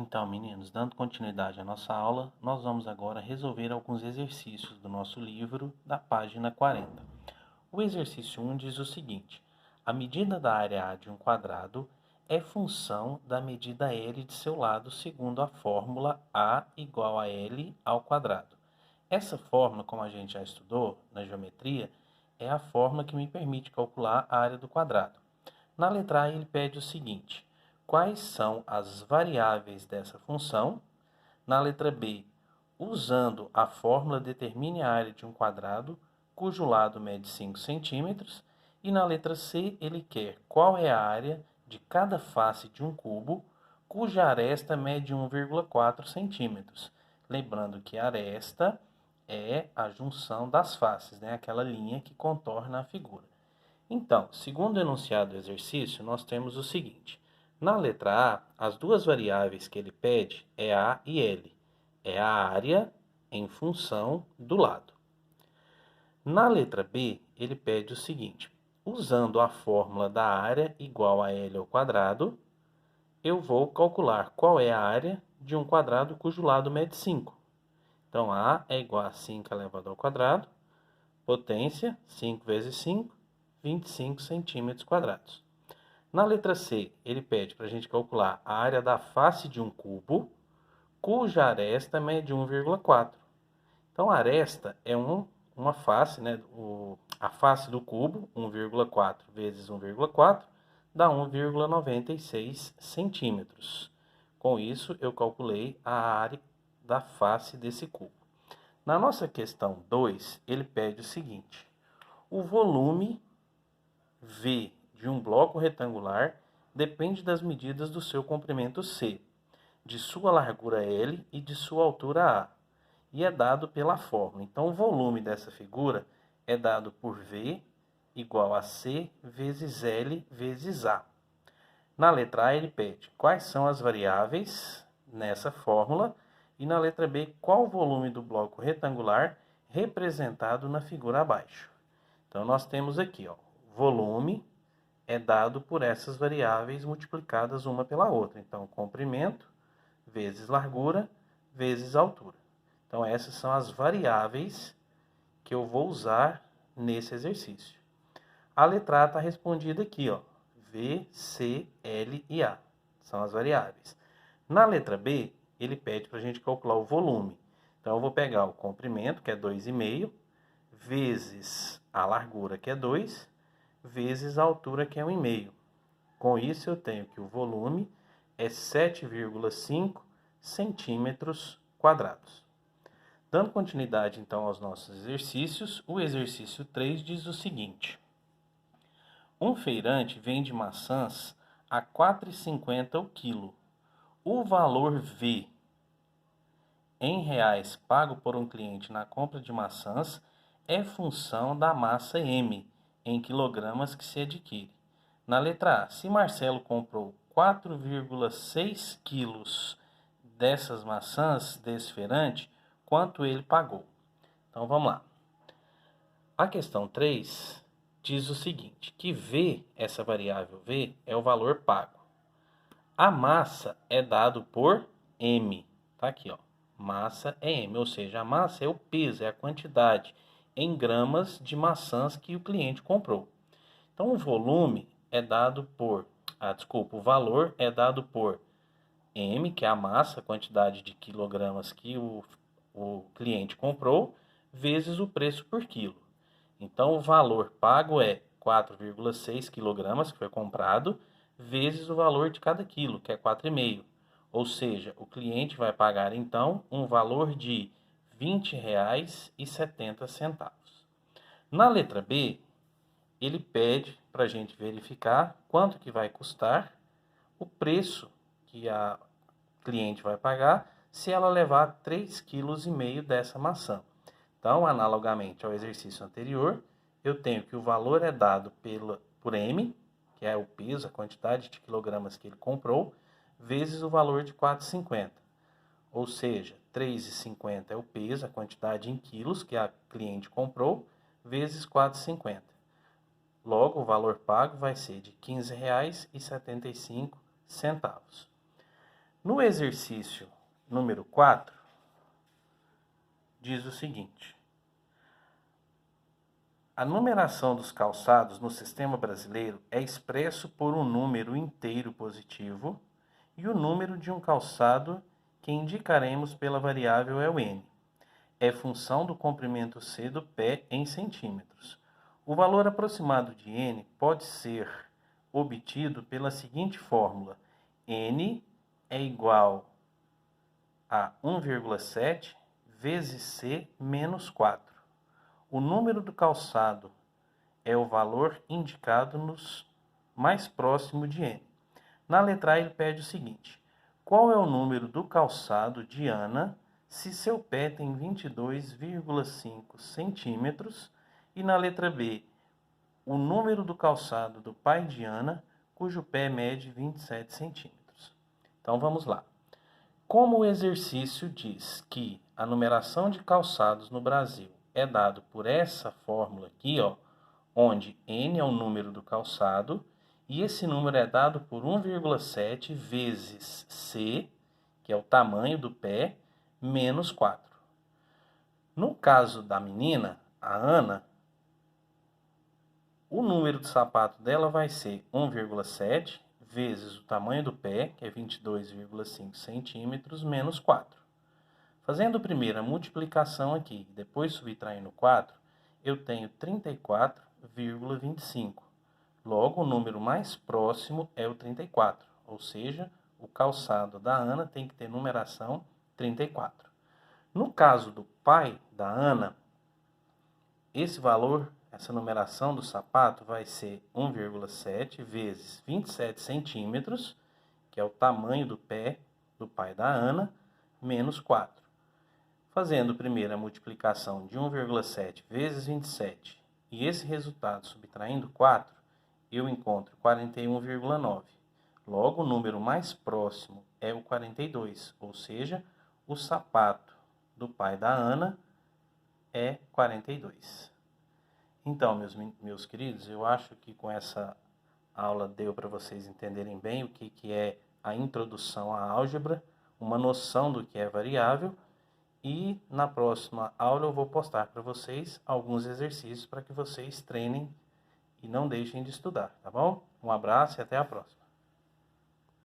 Então, meninos, dando continuidade à nossa aula, nós vamos agora resolver alguns exercícios do nosso livro, da página 40. O exercício 1 diz o seguinte: a medida da área A de um quadrado é função da medida L de seu lado segundo a fórmula A igual a L ao quadrado. Essa fórmula, como a gente já estudou na geometria, é a fórmula que me permite calcular a área do quadrado. Na letra A, ele pede o seguinte: quais são as variáveis dessa função? Na letra B, usando a fórmula, determine a área de um quadrado cujo lado mede 5 centímetros. E na letra C, ele quer qual é a área de cada face de um cubo cuja aresta mede 1,4 centímetros. Lembrando que a aresta é a junção das faces, né? Aquela linha que contorna a figura. Então, segundo o enunciado do exercício, nós temos o seguinte: na letra A, as duas variáveis que ele pede é A e L. É a área em função do lado. Na letra B, ele pede o seguinte: usando a fórmula da área igual a L ao quadrado, eu vou calcular qual é a área de um quadrado cujo lado mede 5. Então, A é igual a 5 elevado ao quadrado, potência 5 vezes 5, 25 centímetros quadrados. Na letra C, ele pede para a gente calcular a área da face de um cubo, cuja aresta mede 1,4. Então, a aresta é uma face, né? A face do cubo, 1,4 vezes 1,4, dá 1,96 centímetros. Com isso, eu calculei a área da face desse cubo. Na nossa questão 2, ele pede o seguinte: o volume V de um bloco retangular depende das medidas do seu comprimento C, de sua largura L e de sua altura A, e é dado pela fórmula. Então, o volume dessa figura é dado por V igual a C vezes L vezes A. Na letra A, ele pede quais são as variáveis nessa fórmula, e na letra B, qual o volume do bloco retangular representado na figura abaixo. Então, nós temos aqui, ó, volume é dado por essas variáveis multiplicadas uma pela outra. Então, comprimento vezes largura vezes altura. Então, essas são as variáveis que eu vou usar nesse exercício. A letra A está respondida aqui, ó, V, C, L e A. São as variáveis. Na letra B, ele pede para a gente calcular o volume. Então, eu vou pegar o comprimento, que é 2,5, vezes a largura, que é 2, vezes a altura, que é 1,5. Com isso, eu tenho que o volume é 7,5 centímetros quadrados. Dando continuidade, então, aos nossos exercícios, o exercício 3 diz o seguinte: um feirante vende maçãs a R$ 4,50 o quilo. O valor V em reais pago por um cliente na compra de maçãs é função da massa M em quilogramas que se adquire. Na letra A, se Marcelo comprou 4,6 quilos dessas maçãs desse feirante, quanto ele pagou? Então, vamos lá. A questão 3 diz o seguinte, que V, essa variável V, é o valor pago. A massa é dado por M. Tá aqui, ó. Massa é M, ou seja, a massa é o peso, é a quantidade em gramas de maçãs que o cliente comprou. Então, o volume é dado por... o valor é dado por M, que é a massa, a quantidade de quilogramas que o cliente comprou, vezes o preço por quilo. Então, o valor pago é 4,6 quilogramas, que foi comprado, vezes o valor de cada quilo, que é 4,5. Ou seja, o cliente vai pagar, então, um valor de R$ 20,70. Na letra B, ele pede para a gente verificar quanto que vai custar o preço que a cliente vai pagar se ela levar 3,5 kg dessa maçã. Então, analogamente ao exercício anterior, eu tenho que o valor é dado por M, que é o peso, a quantidade de quilogramas que ele comprou, vezes o valor de 4,50. Ou seja, 3,50 é o peso, a quantidade em quilos que a cliente comprou, vezes 4,50. Logo, o valor pago vai ser de R$ 15,75. No exercício número 4, diz o seguinte: a numeração dos calçados no sistema brasileiro é expresso por um número inteiro positivo e o número de um calçado que indicaremos pela variável é o n. É função do comprimento C do pé em centímetros. O valor aproximado de n pode ser obtido pela seguinte fórmula: n é igual a 1,7 vezes C menos 4. O número do calçado é o valor indicado nos mais próximo de n. Na letra A ele pede o seguinte: qual é o número do calçado de Ana se seu pé tem 22,5 centímetros? E na letra B, o número do calçado do pai de Ana, cujo pé mede 27 centímetros. Então vamos lá. Como o exercício diz que a numeração de calçados no Brasil é dado por essa fórmula aqui, ó, onde n é o número do calçado e esse número é dado por 1,7 vezes C, que é o tamanho do pé, menos 4. No caso da menina, a Ana, o número do sapato dela vai ser 1,7 vezes o tamanho do pé, que é 22,5 centímetros, menos 4. Fazendo primeiro a multiplicação aqui, depois subtraindo 4, eu tenho 34,25. Logo, o número mais próximo é o 34, ou seja, o calçado da Ana tem que ter numeração 34. No caso do pai da Ana, esse valor, essa numeração do sapato vai ser 1,7 vezes 27 centímetros, que é o tamanho do pé do pai da Ana, menos 4. Fazendo primeiro a multiplicação de 1,7 vezes 27 e esse resultado subtraindo 4, eu encontro 41,9. Logo, o número mais próximo é o 42, ou seja, o sapato do pai da Ana é 42. Então, meus queridos, eu acho que com essa aula deu para vocês entenderem bem o que é a introdução à álgebra, uma noção do que é variável, e na próxima aula eu vou postar para vocês alguns exercícios para que vocês treinem e não deixem de estudar, tá bom? Um abraço e até a próxima.